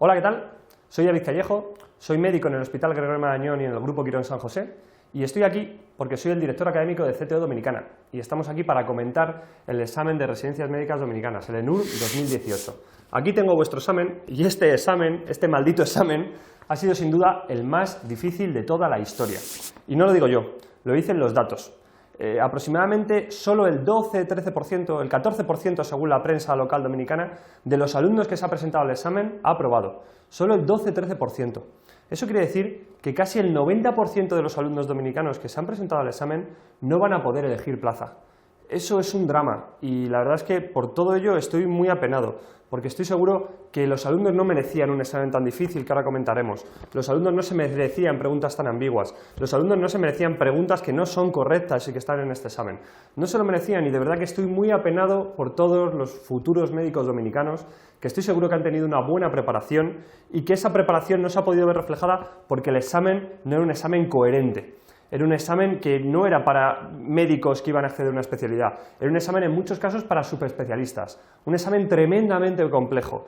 Hola, ¿qué tal? Soy David Callejo, soy médico en el Hospital Gregorio Marañón y en el Grupo Quirón San José, y estoy aquí porque soy el director académico de CTO Dominicana, y estamos aquí para comentar el examen de Residencias Médicas Dominicanas, el ENUR 2018. Aquí tengo vuestro examen, y este examen, este maldito examen, ha sido sin duda el más difícil de toda la historia. Y no lo digo yo, lo dicen los datos. Aproximadamente solo el 12-13%, el 14% según la prensa local dominicana, de los alumnos que se ha presentado al examen ha aprobado. Solo el 12-13%. Eso quiere decir que casi el 90% de los alumnos dominicanos que se han presentado al examen no van a poder elegir plaza. Eso es un drama y la verdad es que por todo ello estoy muy apenado, porque estoy seguro que los alumnos no merecían un examen tan difícil que ahora comentaremos. Los alumnos no se merecían preguntas tan ambiguas. Los alumnos no se merecían preguntas que no son correctas y que están en este examen. No se lo merecían y de verdad que estoy muy apenado por todos los futuros médicos dominicanos, que estoy seguro que han tenido una buena preparación y que esa preparación no se ha podido ver reflejada porque el examen no era un examen coherente. Era un examen que no era para médicos que iban a acceder a una especialidad, era un examen en muchos casos para superespecialistas, un examen tremendamente complejo.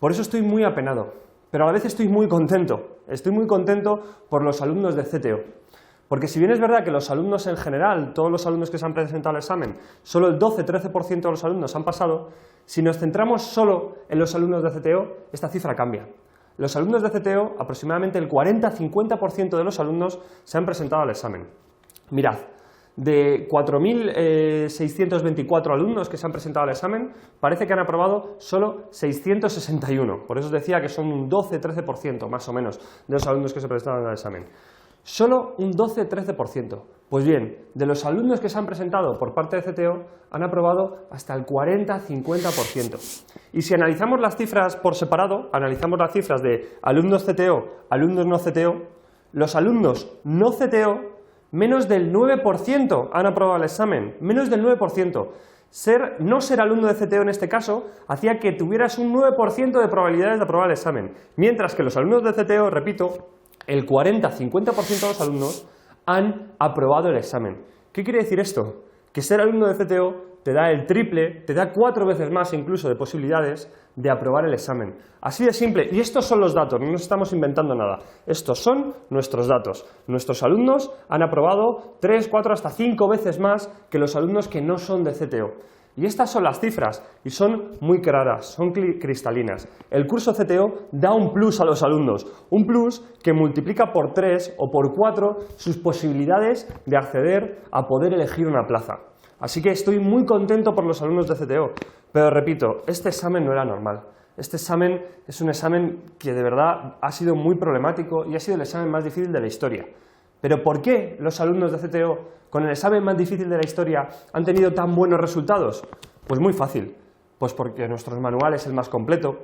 Por eso estoy muy apenado, pero a la vez estoy muy contento por los alumnos de CTO. Porque si bien es verdad que los alumnos en general, todos los alumnos que se han presentado al examen, solo el 12-13% de los alumnos han pasado, si nos centramos solo en los alumnos de CTO, esta cifra cambia. Los alumnos de CTO, aproximadamente el 40-50% de los alumnos se han presentado al examen. Mirad, de 4.624 alumnos que se han presentado al examen, parece que han aprobado solo 661. Por eso os decía que son un 12-13% más o menos de los alumnos que se presentaron al examen. Solo un 12-13%. Pues bien, de los alumnos que se han presentado por parte de CTO han aprobado hasta el 40-50%. Y si analizamos las cifras por separado, analizamos las cifras de alumnos CTO, alumnos no CTO, los alumnos no CTO, menos del 9% han aprobado el examen, menos del 9%. No ser alumno de CTO en este caso hacía que tuvieras un 9% de probabilidades de aprobar el examen, mientras que los alumnos de CTO, repito, el 40-50% de los alumnos han aprobado el examen. ¿Qué quiere decir esto? Que ser alumno de CTO te da el triple, te da 4 veces más incluso de posibilidades de aprobar el examen. Así de simple. Y estos son los datos, no nos estamos inventando nada. Estos son nuestros datos. Nuestros alumnos han aprobado 3, 4, hasta 5 veces más que los alumnos que no son de CTO. Y estas son las cifras, y son muy claras, son cristalinas. El curso CTO da un plus a los alumnos, un plus que multiplica por 3 o por 4 sus posibilidades de acceder a poder elegir una plaza. Así que estoy muy contento por los alumnos de CTO, pero repito, este examen no era normal. Este examen es un examen que de verdad ha sido muy problemático y ha sido el examen más difícil de la historia. ¿Pero por qué los alumnos de CTO, con el examen más difícil de la historia, han tenido tan buenos resultados? Pues muy fácil, pues porque nuestro manual es el más completo,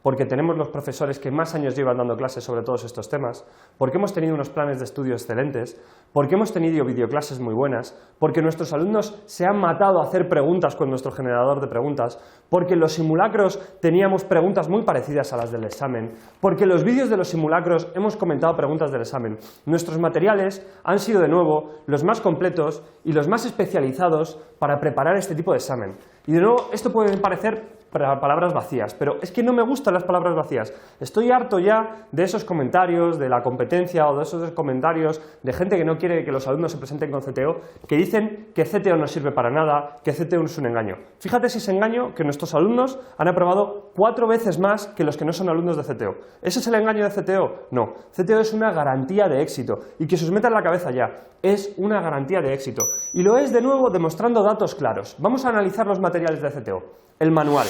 porque tenemos los profesores que más años llevan dando clases sobre todos estos temas, porque hemos tenido unos planes de estudio excelentes, porque hemos tenido videoclases muy buenas, porque nuestros alumnos se han matado a hacer preguntas con nuestro generador de preguntas, porque en los simulacros teníamos preguntas muy parecidas a las del examen, porque en los vídeos de los simulacros hemos comentado preguntas del examen. Nuestros materiales han sido de nuevo los más completos y los más especializados para preparar este tipo de examen. Y de nuevo, esto puede parecer palabras vacías, pero es que no me gustan las palabras vacías. Estoy harto ya de esos comentarios de la competencia o de esos comentarios de gente que no quiere que los alumnos se presenten con CTO, que dicen que CTO no sirve para nada, que CTO es un engaño. Fíjate si es engaño que nuestros alumnos han aprobado 4 veces más que los que no son alumnos de CTO. ¿Ese es el engaño de CTO? No. CTO es una garantía de éxito y que se os meta en la cabeza ya. Es una garantía de éxito. Y lo es de nuevo demostrando datos claros. Vamos a analizar los materiales de CTO. El manual.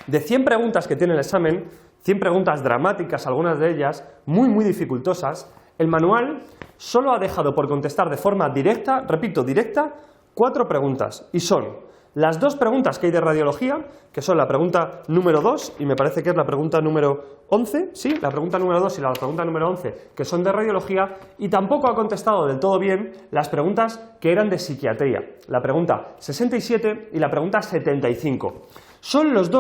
De 100 preguntas que tiene el examen, 100 preguntas dramáticas, algunas de ellas muy dificultosas, el manual solo ha dejado por contestar de forma directa, repito, directa, 4 preguntas. Y son las 2 preguntas que hay de radiología, que son la pregunta número 2, y me parece que es la pregunta número 11, sí, la pregunta número 2 y la pregunta número 11, que son de radiología, y tampoco ha contestado del todo bien las preguntas que eran de psiquiatría, la pregunta 67 y la pregunta 75. Son las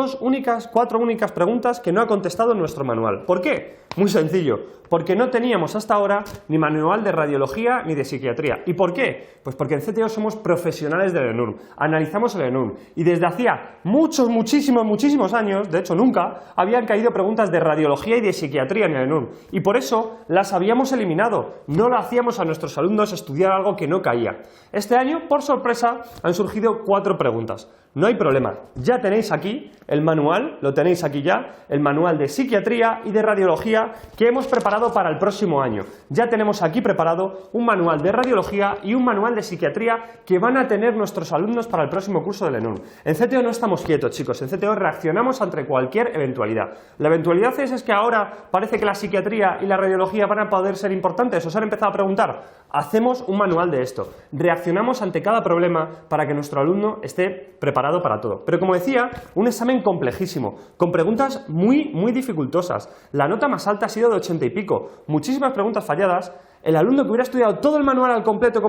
cuatro únicas preguntas que no ha contestado en nuestro manual. ¿Por qué? Muy sencillo, porque no teníamos hasta ahora ni manual de radiología ni de psiquiatría. ¿Y por qué? Pues porque en CTO somos profesionales del ENURM, analizamos el ENURM y desde hacía muchísimos años, de hecho nunca, habían caído preguntas de radiología y de psiquiatría en el ENURM y por eso las habíamos eliminado, no lo hacíamos a nuestros alumnos estudiar algo que no caía. Este año, por sorpresa, han surgido 4 preguntas. No hay problema, ya tenéis aquí el manual, lo tenéis aquí ya, el manual de psiquiatría y de radiología que hemos preparado para el próximo año. Ya tenemos aquí preparado un manual de radiología y un manual de psiquiatría que van a tener nuestros alumnos para el próximo curso del ENURM. En CTO no estamos quietos, chicos, en CTO reaccionamos ante cualquier eventualidad. La eventualidad es que ahora parece que la psiquiatría y la radiología van a poder ser importantes, os han empezado a preguntar. Hacemos un manual de esto, reaccionamos ante cada problema para que nuestro alumno esté preparado para todo. Pero como decía, un examen complejísimo, con preguntas muy dificultosas. La nota más alta ha sido de 80 y pico, muchísimas preguntas falladas. El alumno que hubiera estudiado todo el manual al completo,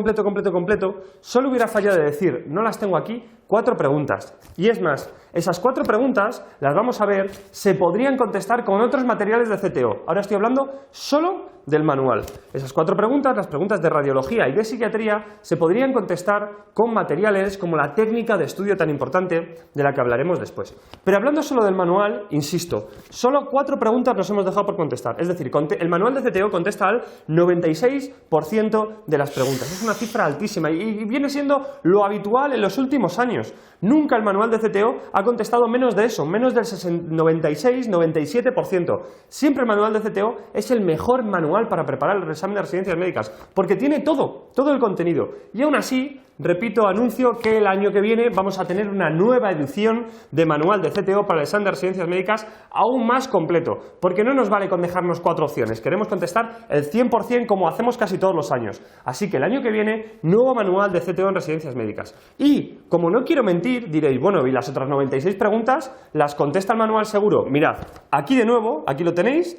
solo hubiera fallado de decir, no las tengo aquí, 4 preguntas. Y es más, esas 4 preguntas, las vamos a ver, se podrían contestar con otros materiales de CTO. Ahora estoy hablando solo del manual. Esas 4 preguntas, las preguntas de radiología y de psiquiatría, se podrían contestar con materiales como la técnica de estudio tan importante de la que hablaremos después. Pero hablando solo del manual, insisto, solo 4 preguntas nos hemos dejado por contestar. Es decir, el manual de CTO contesta al 96% de las preguntas. Es una cifra altísima y viene siendo lo habitual en los últimos años. Nunca el manual de CTO ha contestado menos de eso, menos del 96-97%. Siempre el manual de CTO es el mejor manual para preparar el examen de residencias médicas, porque tiene todo el contenido. Y aún así, repito, anuncio que el año que viene vamos a tener una nueva edición de manual de CTO para el examen de residencias médicas aún más completo, porque no nos vale con dejarnos 4 opciones, queremos contestar el 100% como hacemos casi todos los años. Así que el año que viene, nuevo manual de CTO en residencias médicas. Y, como no quiero mentir, diréis, bueno, ¿y las otras 96 preguntas las contesta el manual seguro? Mirad, aquí de nuevo, aquí lo tenéis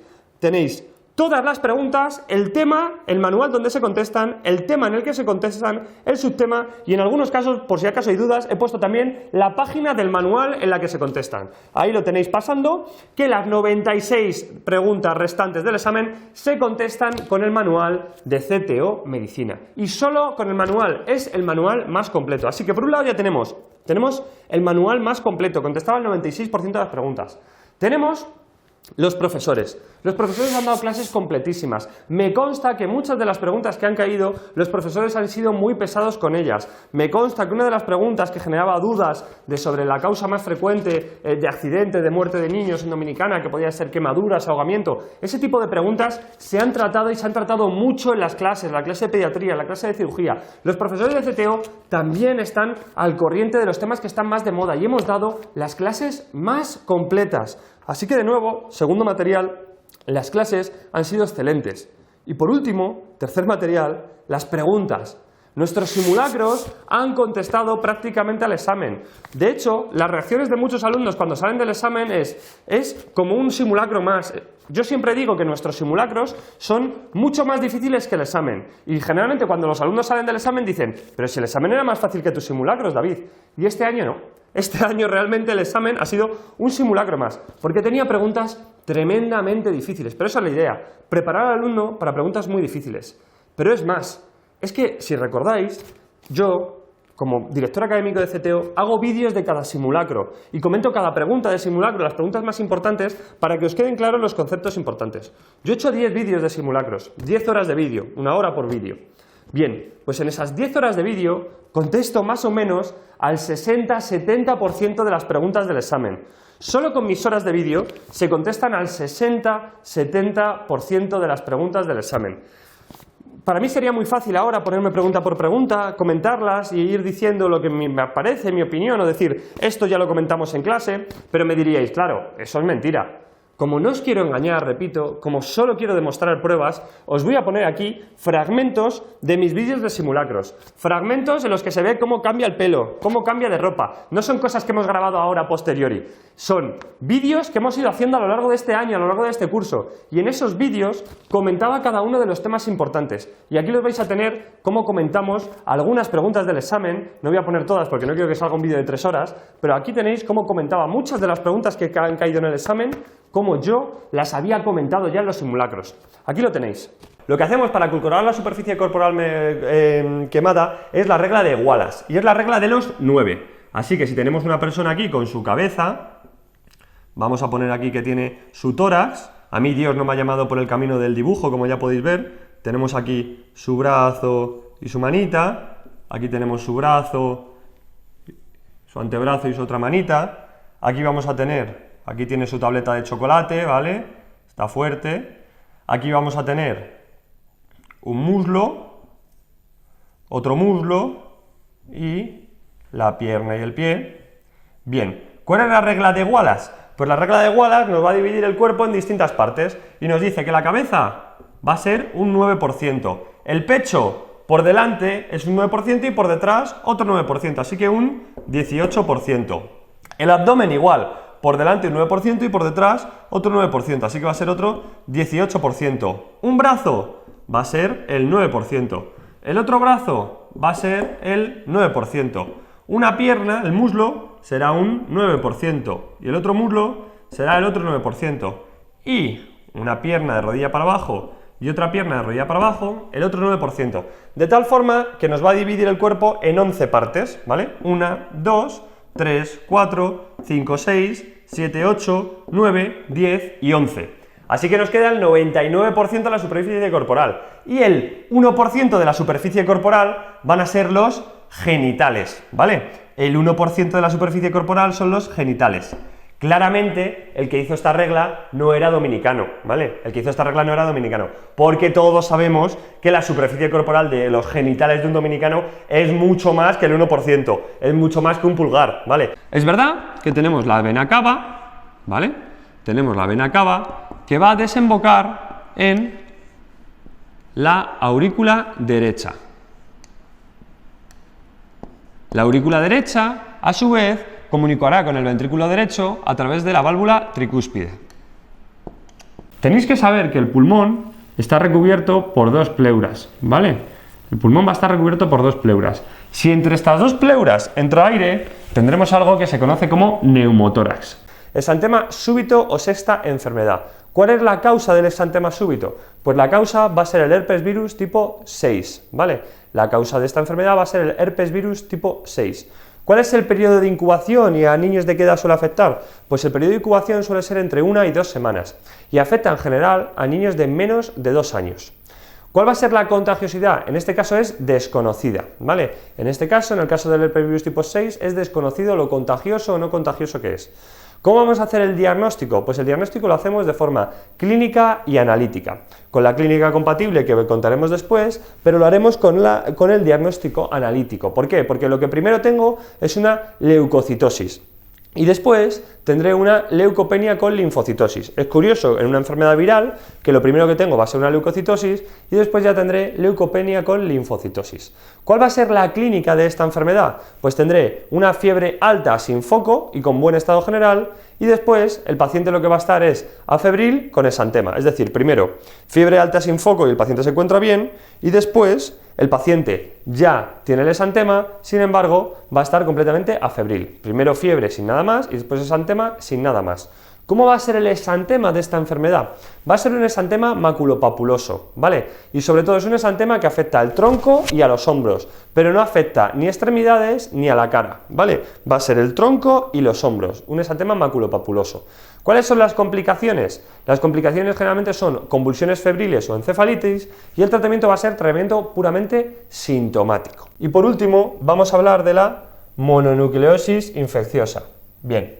todas las preguntas, el tema, el manual donde se contestan, el tema en el que se contestan, el subtema y en algunos casos, por si acaso hay dudas, he puesto también la página del manual en la que se contestan. Ahí lo tenéis pasando, que las 96 preguntas restantes del examen se contestan con el manual de CTO Medicina. Y solo con el manual, es el manual más completo. Así que por un lado ya tenemos el manual más completo, contestaba el 96% de las preguntas. Tenemos los profesores. Los profesores han dado clases completísimas. Me consta que muchas de las preguntas que han caído, los profesores han sido muy pesados con ellas. Me consta que una de las preguntas que generaba dudas sobre la causa más frecuente de accidente, de muerte de niños en Dominicana, que podía ser quemaduras, ahogamiento, ese tipo de preguntas se han tratado y se han tratado mucho en las clases, la clase de pediatría, la clase de cirugía. Los profesores de CTO también están al corriente de los temas que están más de moda y hemos dado las clases más completas. Así que de nuevo, segundo material, las clases han sido excelentes. Y por último, tercer material, las preguntas. Nuestros simulacros han contestado prácticamente al examen. De hecho, las reacciones de muchos alumnos cuando salen del examen es como un simulacro más. Yo siempre digo que nuestros simulacros son mucho más difíciles que el examen. Y generalmente cuando los alumnos salen del examen dicen, pero si el examen era más fácil que tus simulacros, David. Y este año no. Este año realmente el examen ha sido un simulacro más, porque tenía preguntas tremendamente difíciles. Pero esa es la idea, preparar al alumno para preguntas muy difíciles. Pero es más, es que si recordáis, yo, como director académico de CTO, hago vídeos de cada simulacro y comento cada pregunta del simulacro, las preguntas más importantes, para que os queden claros los conceptos importantes. Yo he hecho 10 vídeos de simulacros, 10 horas de vídeo, 1 hora por vídeo. Bien, pues en esas 10 horas de vídeo contesto más o menos al 60-70% de las preguntas del examen. Solo con mis horas de vídeo se contestan al 60-70% de las preguntas del examen. Para mí sería muy fácil ahora ponerme pregunta por pregunta, comentarlas y ir diciendo lo que me parece, mi opinión, o decir, esto ya lo comentamos en clase, pero me diríais, claro, eso es mentira. como no os quiero engañar, repito, como solo quiero demostrar pruebas, os voy a poner aquí fragmentos de mis vídeos de simulacros. Fragmentos en los que se ve cómo cambia el pelo, cómo cambia de ropa. No son cosas que hemos grabado ahora a posteriori. Son vídeos que hemos ido haciendo a lo largo de este año, a lo largo de este curso. Y en esos vídeos comentaba cada uno de los temas importantes. Y aquí los vais a tener cómo comentamos algunas preguntas del examen. No voy a poner todas porque no quiero que salga un vídeo de 3 horas. Pero aquí tenéis cómo comentaba muchas de las preguntas que han caído en el examen, como yo las había comentado ya en los simulacros. Aquí lo tenéis. Lo que hacemos para calcular la superficie corporal quemada es la regla de Wallace, y es la regla de los 9. Así que si tenemos una persona aquí con su cabeza, vamos a poner aquí que tiene su tórax. A mí Dios no me ha llamado por el camino del dibujo, como ya podéis ver. Tenemos aquí su brazo y su manita. Aquí tenemos su brazo, su antebrazo y su otra manita. Aquí vamos a tener, aquí tiene su tableta de chocolate, ¿vale? Está fuerte. Aquí vamos a tener un muslo, otro muslo y la pierna y el pie. Bien, ¿cuál es la regla de Wallace? Pues la regla de Wallace nos va a dividir el cuerpo en distintas partes y nos dice que la cabeza va a ser un 9%, el pecho por delante es un 9% y por detrás otro 9%, así que un 18%. El abdomen igual, por delante un 9% y por detrás otro 9%, así que va a ser otro 18%. Un brazo va a ser el 9%. El otro brazo va a ser el 9%. Una pierna, el muslo, será un 9%. Y el otro muslo será el otro 9%. Y una pierna de rodilla para abajo y otra pierna de rodilla para abajo, el otro 9%. De tal forma que nos va a dividir el cuerpo en 11 partes, ¿vale? 1, 2, 3, 4, 5, 6, 7, 8, 9, 10 y 11. Así que nos queda el 99% de la superficie corporal. Y el 1% de la superficie corporal van a ser los genitales, ¿vale? El 1% de la superficie corporal son los genitales. Claramente, el que hizo esta regla no era dominicano, ¿vale? El que hizo esta regla no era dominicano, porque todos sabemos que la superficie corporal de los genitales de un dominicano es mucho más que el 1%, es mucho más que un pulgar, ¿vale? Es verdad que tenemos la vena cava, ¿vale? Tenemos la vena cava que va a desembocar en la aurícula derecha. La aurícula derecha, a su vez, comunicará con el ventrículo derecho a través de la válvula tricúspide. Tenéis que saber que el pulmón está recubierto por dos pleuras, ¿vale? El pulmón va a estar recubierto por dos pleuras. Si entre estas dos pleuras entra aire, tendremos algo que se conoce como neumotórax. Exantema súbito o sexta enfermedad. ¿Cuál es la causa del exantema súbito? Pues la causa va a ser el herpes virus tipo 6, ¿vale? La causa de esta enfermedad va a ser el herpes virus tipo 6. ¿Cuál es el periodo de incubación y a niños de qué edad suele afectar? Pues el periodo de incubación suele ser entre 1 y 2 semanas y afecta en general a niños de menos de 2 años. ¿Cuál va a ser la contagiosidad? En este caso es desconocida, ¿vale? En este caso, en el caso del herpes virus tipo 6, es desconocido lo contagioso o no contagioso que es. ¿Cómo vamos a hacer el diagnóstico? Pues el diagnóstico lo hacemos de forma clínica y analítica. Con la clínica compatible que contaremos después, pero lo haremos con el diagnóstico analítico. ¿Por qué? Porque lo que primero tengo es una leucocitosis. Y después tendré una leucopenia con linfocitosis. Es curioso, en una enfermedad viral, que lo primero que tengo va a ser una leucocitosis y después ya tendré leucopenia con linfocitosis. ¿Cuál va a ser la clínica de esta enfermedad? Pues tendré una fiebre alta sin foco y con buen estado general y después el paciente lo que va a estar es afebril con exantema. Es decir, primero fiebre alta sin foco y el paciente se encuentra bien y después el paciente ya tiene el exantema, sin embargo, va a estar completamente afebril. Primero fiebre sin nada más y después exantema sin nada más. ¿Cómo va a ser el exantema de esta enfermedad? Va a ser un exantema maculopapuloso, ¿vale? Y sobre todo es un exantema que afecta al tronco y a los hombros, pero no afecta ni a extremidades ni a la cara, ¿vale? Va a ser el tronco y los hombros, un exantema maculopapuloso. ¿Cuáles son las complicaciones? Las complicaciones generalmente son convulsiones febriles o encefalitis y el tratamiento va a ser tratamiento puramente sintomático. Y por último, vamos a hablar de la mononucleosis infecciosa. Bien,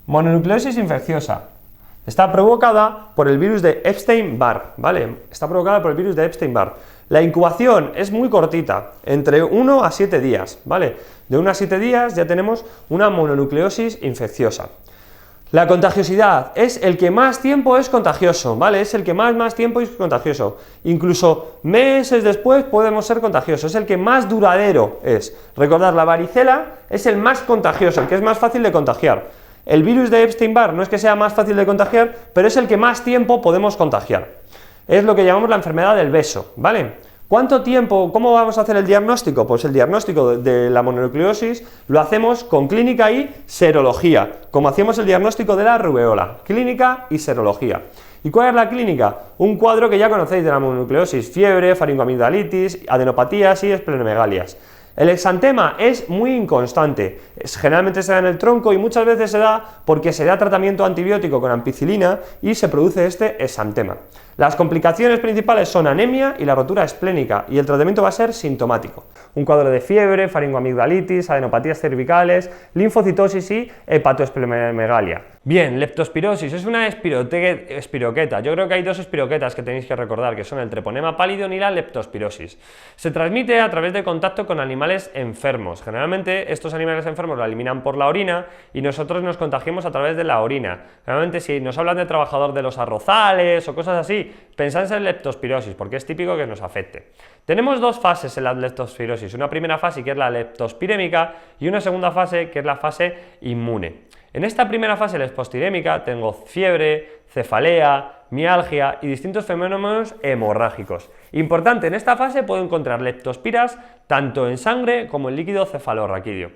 mononucleosis infecciosa está provocada por el virus de Epstein-Barr, ¿vale? Está provocada por el virus de Epstein-Barr. La incubación es muy cortita, entre 1 a 7 días, ¿vale? De 1 a 7 días ya tenemos una mononucleosis infecciosa. La contagiosidad es el que más tiempo es contagioso, ¿vale? Es el que más tiempo es contagioso. Incluso meses después podemos ser contagiosos, es el que más duradero es. Recordad, la varicela es el más contagioso, el que es más fácil de contagiar. El virus de Epstein-Barr no es que sea más fácil de contagiar, pero es el que más tiempo podemos contagiar. Es lo que llamamos la enfermedad del beso, ¿vale? ¿Cuánto tiempo? ¿Cómo vamos a hacer el diagnóstico? Pues el diagnóstico de la mononucleosis lo hacemos con clínica y serología, como hacíamos el diagnóstico de la rubeola, clínica y serología. ¿Y cuál es la clínica? Un cuadro que ya conocéis de la mononucleosis: fiebre, faringoamigdalitis, adenopatías y esplenomegalias. El exantema es muy inconstante, generalmente se da en el tronco y muchas veces se da porque se da tratamiento antibiótico con ampicilina y se produce este exantema. Las complicaciones principales son anemia y la rotura esplénica, y el tratamiento va a ser sintomático. Un cuadro de fiebre, faringoamigdalitis, adenopatías cervicales, linfocitosis y hepatoesplenomegalia. Bien, leptospirosis es una espiroqueta. Yo creo que hay dos espiroquetas que tenéis que recordar, que son el treponema pallidum y la leptospirosis. Se transmite a través de contacto con animales enfermos. Generalmente estos animales enfermos la eliminan por la orina y nosotros nos contagiamos a través de la orina. Generalmente si nos hablan de trabajador de los arrozales o cosas así, pensad en leptospirosis, porque es típico que nos afecte. Tenemos dos fases en la leptospirosis, una primera fase que es la leptospirémica y una segunda fase que es la fase inmune. En esta primera fase leptospirémica tengo fiebre, cefalea, mialgia y distintos fenómenos hemorrágicos. Importante, en esta fase puedo encontrar leptospiras tanto en sangre como en líquido cefalorraquídeo.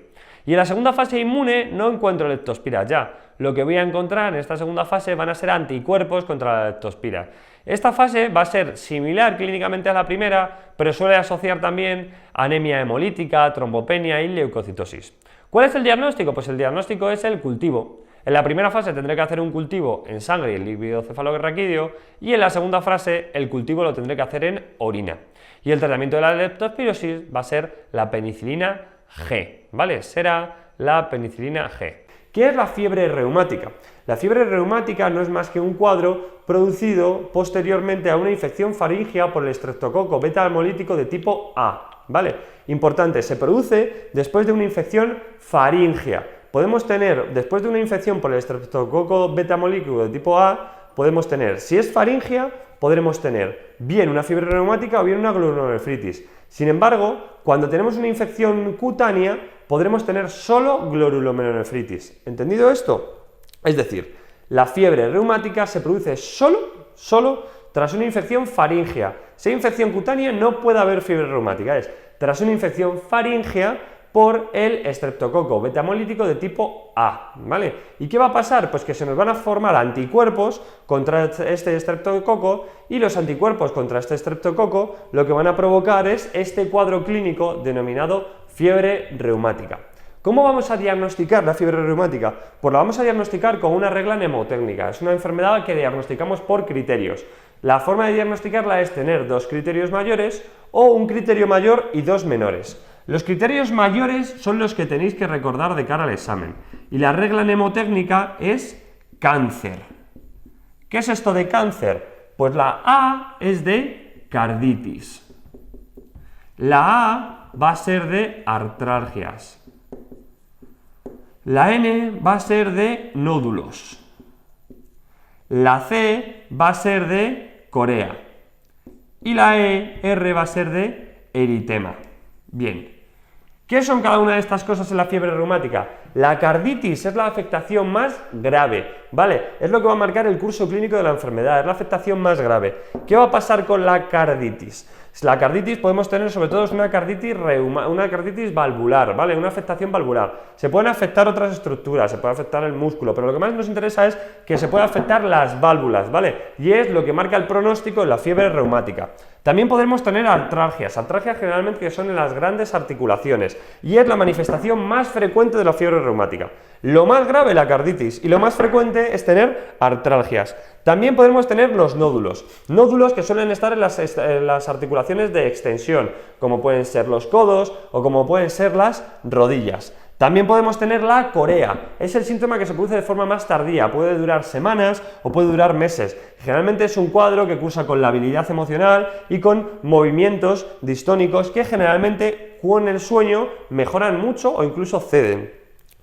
Y en la segunda fase inmune no encuentro leptospiras ya. Lo que voy a encontrar en esta segunda fase van a ser anticuerpos contra la leptospira. Esta fase va a ser similar clínicamente a la primera, pero suele asociar también anemia hemolítica, trombopenia y leucocitosis. ¿Cuál es el diagnóstico? Pues el diagnóstico es el cultivo. En la primera fase tendré que hacer un cultivo en sangre y el líquido cefalorraquídeo, y en la segunda fase el cultivo lo tendré que hacer en orina. Y el tratamiento de la leptospirosis va a ser la penicilina G, ¿vale? Será la penicilina G. ¿Qué es la fiebre reumática? La fiebre reumática no es más que un cuadro producido posteriormente a una infección faríngea por el estreptococo beta-hemolítico de tipo A, ¿vale? Importante, se produce después de una infección faríngea. Podemos tener, después de una infección por el estreptococo beta-hemolítico de tipo A, podemos tener, si es faríngea, podremos tener bien una fiebre reumática o bien una glomurulonefritis. Sin embargo, cuando tenemos una infección cutánea, podremos tener solo glomurulonefritis. ¿Entendido esto? Es decir, la fiebre reumática se produce solo tras una infección faríngea. Si hay infección cutánea no puede haber fiebre reumática, es tras una infección faríngea por el estreptococo beta-hemolítico de tipo A, ¿vale? ¿Y qué va a pasar? Pues que se nos van a formar anticuerpos contra este estreptococo, y los anticuerpos contra este estreptococo lo que van a provocar es este cuadro clínico denominado fiebre reumática. ¿Cómo vamos a diagnosticar la fiebre reumática? Pues la vamos a diagnosticar con una regla mnemotécnica. Es una enfermedad que diagnosticamos por criterios. La forma de diagnosticarla es tener dos criterios mayores o un criterio mayor y dos menores. Los criterios mayores son los que tenéis que recordar de cara al examen. Y la regla mnemotécnica es cáncer. ¿Qué es esto de cáncer? Pues la A es de carditis. La A va a ser de artralgias. La N va a ser de nódulos. La C va a ser de corea. Y la R va a ser de eritema. Bien. ¿Qué son cada una de estas cosas en la fiebre reumática? La carditis es la afectación más grave, ¿vale? Es lo que va a marcar el curso clínico de la enfermedad, es la afectación más grave. ¿Qué va a pasar con la carditis? La carditis podemos tener sobre todo una carditis valvular, ¿vale? Una afectación valvular. Se pueden afectar otras estructuras, se puede afectar el músculo, pero lo que más nos interesa es que se puede afectar las válvulas, ¿vale? Y es lo que marca el pronóstico en la fiebre reumática. También podremos tener artralgias generalmente que son en las grandes articulaciones, y es la manifestación más frecuente de la fiebre reumática. Lo más grave la carditis y lo más frecuente es tener artralgias. También podemos tener los nódulos que suelen estar en las articulaciones de extensión, como pueden ser los codos o como pueden ser las rodillas. También podemos tener la corea, es el síntoma que se produce de forma más tardía, puede durar semanas o puede durar meses. Generalmente es un cuadro que cursa con labilidad emocional y con movimientos distónicos que generalmente con el sueño mejoran mucho o incluso ceden.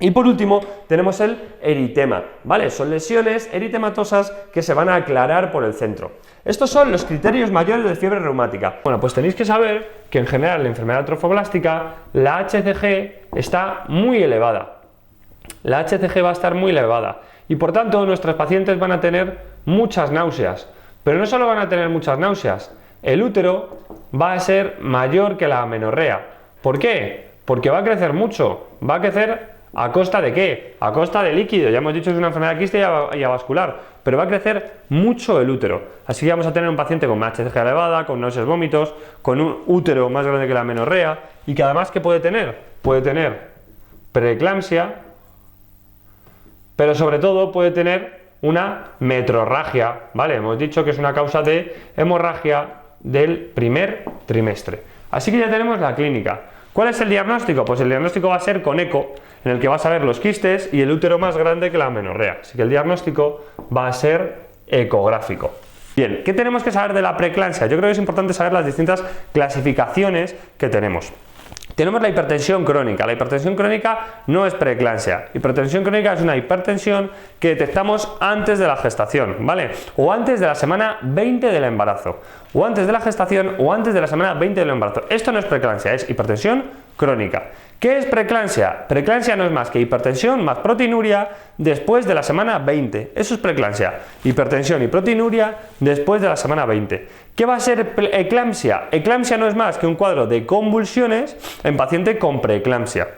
Y por último tenemos el eritema, ¿vale? Son lesiones eritematosas que se van a aclarar por el centro. Estos son los criterios mayores de fiebre reumática. Bueno, pues tenéis que saber que en general en la enfermedad trofoblástica la HCG está muy elevada. La HCG va a estar muy elevada y por tanto nuestros pacientes van a tener muchas náuseas. Pero no solo van a tener muchas náuseas, el útero va a ser mayor que la amenorrea. ¿Por qué? Porque va a crecer mucho. ¿Va a crecer a costa de qué? A costa de líquido. Ya hemos dicho que es una enfermedad quística y avascular, pero va a crecer mucho el útero. Así que vamos a tener un paciente con HCG elevada, con náuseas, vómitos, con un útero más grande que la amenorrea y que además ¿qué puede tener? Puede tener preeclampsia, pero sobre todo puede tener una metrorragia, ¿vale? Hemos dicho que es una causa de hemorragia del primer trimestre. Así que ya tenemos la clínica. ¿Cuál es el diagnóstico? Pues el diagnóstico va a ser con eco, en el que vas a ver los quistes y el útero más grande que la amenorrea. Así que el diagnóstico va a ser ecográfico. Bien, ¿qué tenemos que saber de la preeclampsia? Yo creo que es importante saber las distintas clasificaciones que tenemos. Tenemos la hipertensión crónica. La hipertensión crónica no es preeclampsia. Hipertensión crónica es una hipertensión que detectamos antes de la gestación, ¿vale? O antes de la semana 20 del embarazo. O antes de la gestación o antes de la semana 20 del embarazo. Esto no es preeclampsia, es hipertensión crónica. ¿Qué es preeclampsia? Preeclampsia no es más que hipertensión más proteinuria después de la semana 20. Eso es preeclampsia. Hipertensión y proteinuria después de la semana 20. ¿Qué va a ser eclampsia? Eclampsia no es más que un cuadro de convulsiones en paciente con preeclampsia.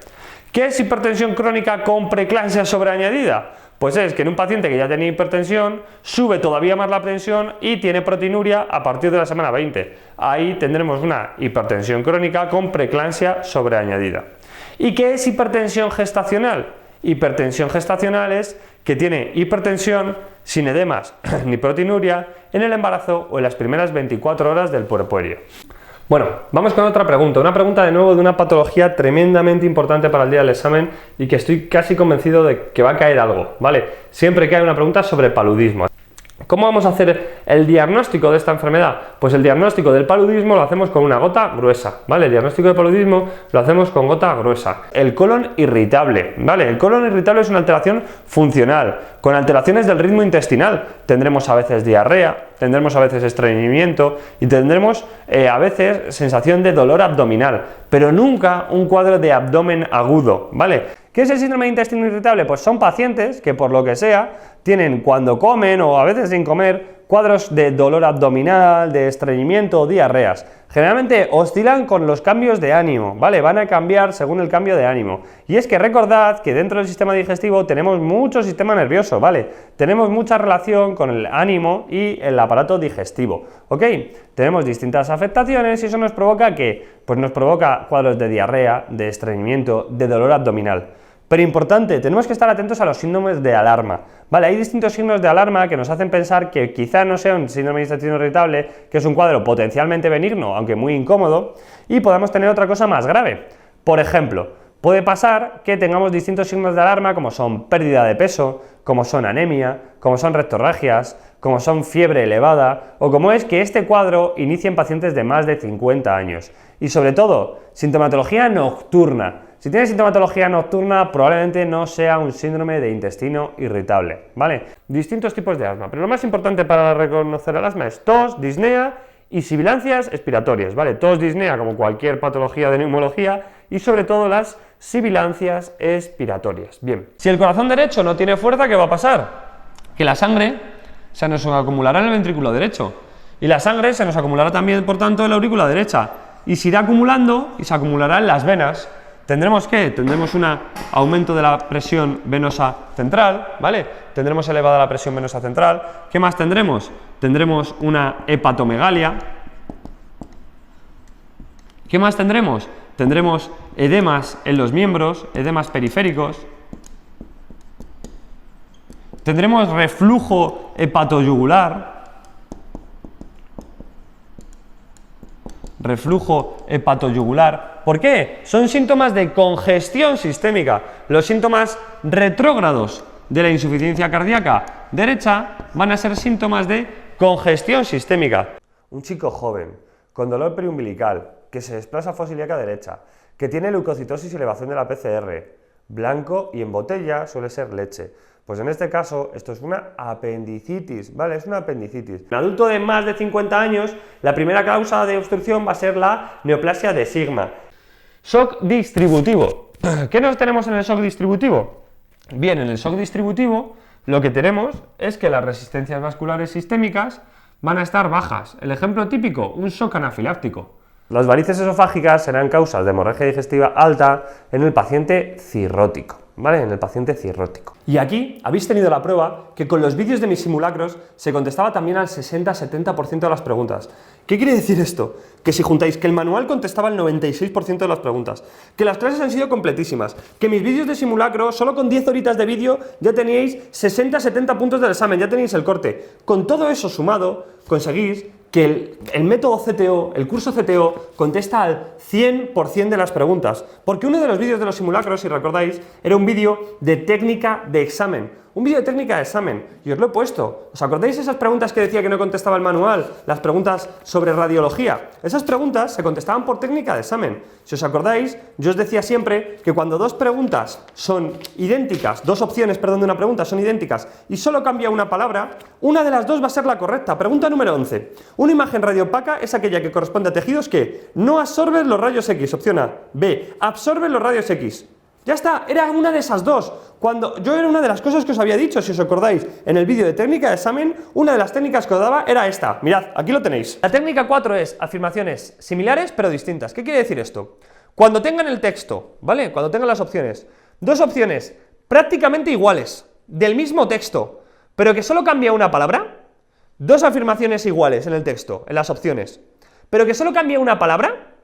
¿Qué es hipertensión crónica con preeclampsia sobreañadida? Pues es que en un paciente que ya tenía hipertensión, sube todavía más la tensión y tiene proteinuria a partir de la semana 20. Ahí tendremos una hipertensión crónica con preeclampsia sobreañadida. ¿Y qué es hipertensión gestacional? Hipertensión gestacional es que tiene hipertensión sin edemas ni proteinuria en el embarazo o en las primeras 24 horas del puerperio. Bueno, vamos con otra pregunta, una pregunta de nuevo de una patología tremendamente importante para el día del examen y que estoy casi convencido de que va a caer algo, ¿vale? Siempre que hay una pregunta sobre paludismo. ¿Cómo vamos a hacer el diagnóstico de esta enfermedad? Pues el diagnóstico del paludismo lo hacemos con una gota gruesa, ¿vale? El diagnóstico de paludismo lo hacemos con gota gruesa. El colon irritable, ¿vale? El colon irritable es una alteración funcional, con alteraciones del ritmo intestinal. Tendremos a veces diarrea, tendremos a veces estreñimiento y tendremos a veces sensación de dolor abdominal, pero nunca un cuadro de abdomen agudo, ¿vale? ¿Qué es el síndrome de intestino irritable? Pues son pacientes que por lo que sea tienen cuando comen o a veces sin comer cuadros de dolor abdominal, de estreñimiento o diarreas. Generalmente oscilan con los cambios de ánimo, ¿vale? Van a cambiar según el cambio de ánimo. Y es que recordad que dentro del sistema digestivo tenemos mucho sistema nervioso, ¿vale? Tenemos mucha relación con el ánimo y el aparato digestivo, ¿ok? Tenemos distintas afectaciones y eso nos provoca ¿qué? Pues nos provoca cuadros de diarrea, de estreñimiento, de dolor abdominal. Pero importante, tenemos que estar atentos a los síndromes de alarma, ¿vale? Hay distintos signos de alarma que nos hacen pensar que quizá no sea un síndrome de intestino irritable, que es un cuadro potencialmente benigno, aunque muy incómodo, y podamos tener otra cosa más grave. Por ejemplo, puede pasar que tengamos distintos signos de alarma como son pérdida de peso, como son anemia, como son rectorragias, como son fiebre elevada, o como es que este cuadro inicie en pacientes de más de 50 años. Y sobre todo, sintomatología nocturna. Si tienes sintomatología nocturna, probablemente no sea un síndrome de intestino irritable, ¿vale? Distintos tipos de asma, pero lo más importante para reconocer el asma es tos, disnea y sibilancias expiratorias, ¿vale? Tos, disnea, como cualquier patología de neumología, y sobre todo las sibilancias expiratorias. Bien, si el corazón derecho no tiene fuerza, ¿qué va a pasar? Que la sangre se nos acumulará en el ventrículo derecho, y la sangre se nos acumulará también, por tanto, en la aurícula derecha, y se irá acumulando y se acumulará en las venas. ¿Tendremos qué? Tendremos un aumento de la presión venosa central, ¿vale? Tendremos elevada la presión venosa central. ¿Qué más tendremos? Tendremos una hepatomegalia. ¿Qué más tendremos? Tendremos edemas en los miembros, edemas periféricos. Tendremos reflujo hepatoyugular. Reflujo hepatoyugular. ¿Por qué? Son síntomas de congestión sistémica. Los síntomas retrógrados de la insuficiencia cardíaca derecha van a ser síntomas de congestión sistémica. Un chico joven con dolor periumbilical, que se desplaza fosiliaca derecha, que tiene leucocitosis y elevación de la PCR, blanco y en botella suele ser leche. Pues en este caso, esto es una apendicitis, ¿vale? Es una apendicitis. En adulto de más de 50 años, la primera causa de obstrucción va a ser la neoplasia de sigma. Shock distributivo. ¿Qué nos tenemos en el shock distributivo? Bien, en el shock distributivo lo que tenemos es que las resistencias vasculares sistémicas van a estar bajas. El ejemplo típico, un shock anafiláctico. Las varices esofágicas serán causas de hemorragia digestiva alta en el paciente cirrótico, ¿vale? En el paciente cirrótico. Y aquí habéis tenido la prueba que con los vídeos de mis simulacros se contestaba también al 60-70% de las preguntas. ¿Qué quiere decir esto? Que si juntáis que el manual contestaba el 96% de las preguntas, que las clases han sido completísimas, que mis vídeos de simulacro, solo con 10 horitas de vídeo, ya teníais 60-70 puntos del examen, ya tenéis el corte. Con todo eso sumado, conseguís que el método CTO, el curso CTO, contesta al 100% de las preguntas. Porque uno de los vídeos de los simulacros, si recordáis, era un vídeo de técnica de examen. Un vídeo de técnica de examen, y os lo he puesto. ¿Os acordáis esas preguntas que decía que no contestaba el manual? Las preguntas sobre radiología. Esas preguntas se contestaban por técnica de examen. Si os acordáis, yo os decía siempre que cuando dos preguntas son idénticas, dos opciones, perdón, de una pregunta son idénticas y solo cambia una palabra, una de las dos va a ser la correcta. Pregunta número 11. Una imagen radiopaca es aquella que corresponde a tejidos que no absorben los rayos X. Opción A. B. Absorben los rayos X. Ya está, era una de esas dos. Yo era una de las cosas que os había dicho, si os acordáis, en el vídeo de técnica de examen, una de las técnicas que os daba era esta. Mirad, aquí lo tenéis. La técnica 4 es afirmaciones similares pero distintas. ¿Qué quiere decir esto? Cuando tengan el texto, ¿vale? Cuando tengan las opciones, dos opciones prácticamente iguales, del mismo texto, pero que solo cambia una palabra, dos afirmaciones iguales en el texto, en las opciones, pero que solo cambia una palabra,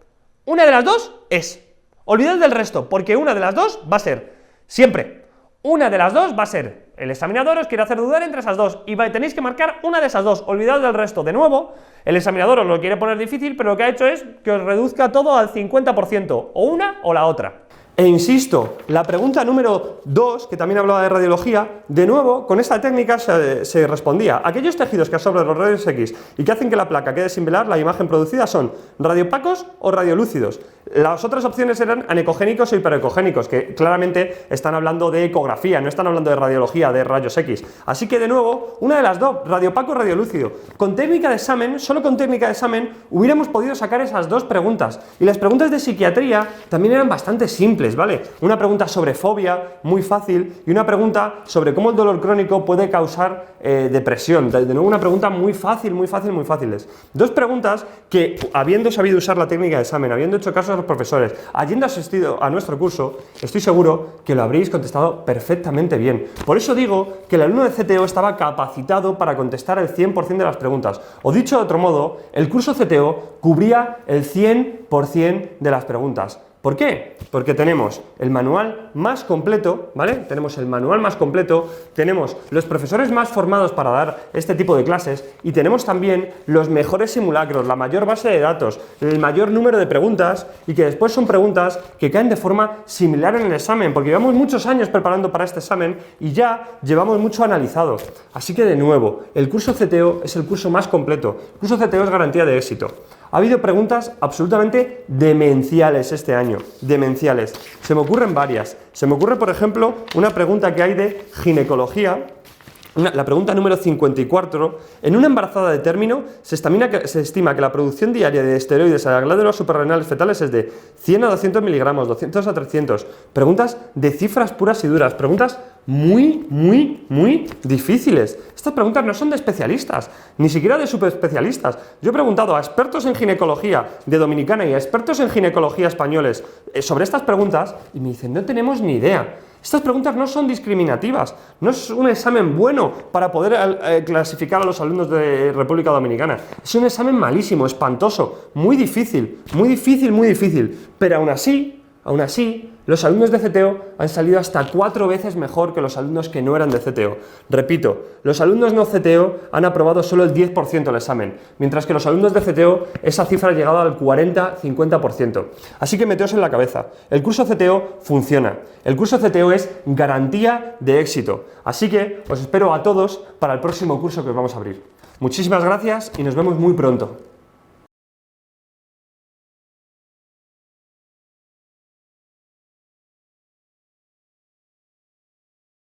una de las dos es. Olvidad del resto, porque una de las dos va a ser, siempre, una de las dos va a ser, el examinador os quiere hacer dudar entre esas dos, y tenéis que marcar una de esas dos, olvidad del resto. De nuevo, el examinador os lo quiere poner difícil, pero lo que ha hecho es que os reduzca todo al 50%, o una o la otra. E insisto, la pregunta número 2, que también hablaba de radiología, de nuevo, con esta técnica se respondía. Aquellos tejidos que absorben los rayos X y que hacen que la placa quede sin velar, la imagen producida son radiopacos o radiolúcidos. Las otras opciones eran anecogénicos o hiperecogénicos, que claramente están hablando de ecografía, no están hablando de radiología, de rayos X. Así que, de nuevo, una de las dos, radiopaco o radiolúcido. Con técnica de examen, solo con técnica de examen, hubiéramos podido sacar esas dos preguntas. Y las preguntas de psiquiatría también eran bastante simples, ¿vale? Una pregunta sobre fobia, muy fácil, y una pregunta sobre cómo el dolor crónico puede causar depresión. De nuevo, una pregunta muy fácil, muy fácil, muy fáciles. Dos preguntas que, habiendo sabido usar la técnica de examen, habiendo hecho caso a los profesores, habiendo asistido a nuestro curso, estoy seguro que lo habréis contestado perfectamente bien. Por eso digo que el alumno de CTO estaba capacitado para contestar el 100% de las preguntas. O dicho de otro modo, el curso CTO cubría el 100% de las preguntas. ¿Por qué? Porque tenemos el manual más completo, ¿vale? Tenemos el manual más completo, tenemos los profesores más formados para dar este tipo de clases y tenemos también los mejores simulacros, la mayor base de datos, el mayor número de preguntas y que después son preguntas que caen de forma similar en el examen, porque llevamos muchos años preparando para este examen y ya llevamos mucho analizado. Así que de nuevo, el curso CTO es el curso más completo, el curso CTO es garantía de éxito. Ha habido preguntas absolutamente demenciales este año, demenciales. Se me ocurren varias. Se me ocurre, por ejemplo, una pregunta que hay de ginecología, la pregunta número 54. En una embarazada de término se estima que la producción diaria de esteroides a las glándulas suprarrenales fetales es de 100 a 200 miligramos, 200 a 300. Preguntas de cifras puras y duras, preguntas muy difíciles. Estas preguntas no son de especialistas, ni siquiera de superespecialistas. Yo he preguntado a expertos en ginecología de Dominicana y a expertos en ginecología españoles sobre estas preguntas y me dicen, no tenemos ni idea. Estas preguntas no son discriminativas, no es un examen bueno para poder clasificar a los alumnos de República Dominicana. Es un examen malísimo, espantoso, muy difícil, pero aún así, los alumnos de CTO han salido hasta 4 veces mejor que los alumnos que no eran de CTO. Repito, los alumnos no CTO han aprobado solo el 10% del examen, mientras que los alumnos de CTO esa cifra ha llegado al 40-50%. Así que meteos en la cabeza, el curso CTO funciona, el curso CTO es garantía de éxito. Así que os espero a todos para el próximo curso que os vamos a abrir. Muchísimas gracias y nos vemos muy pronto.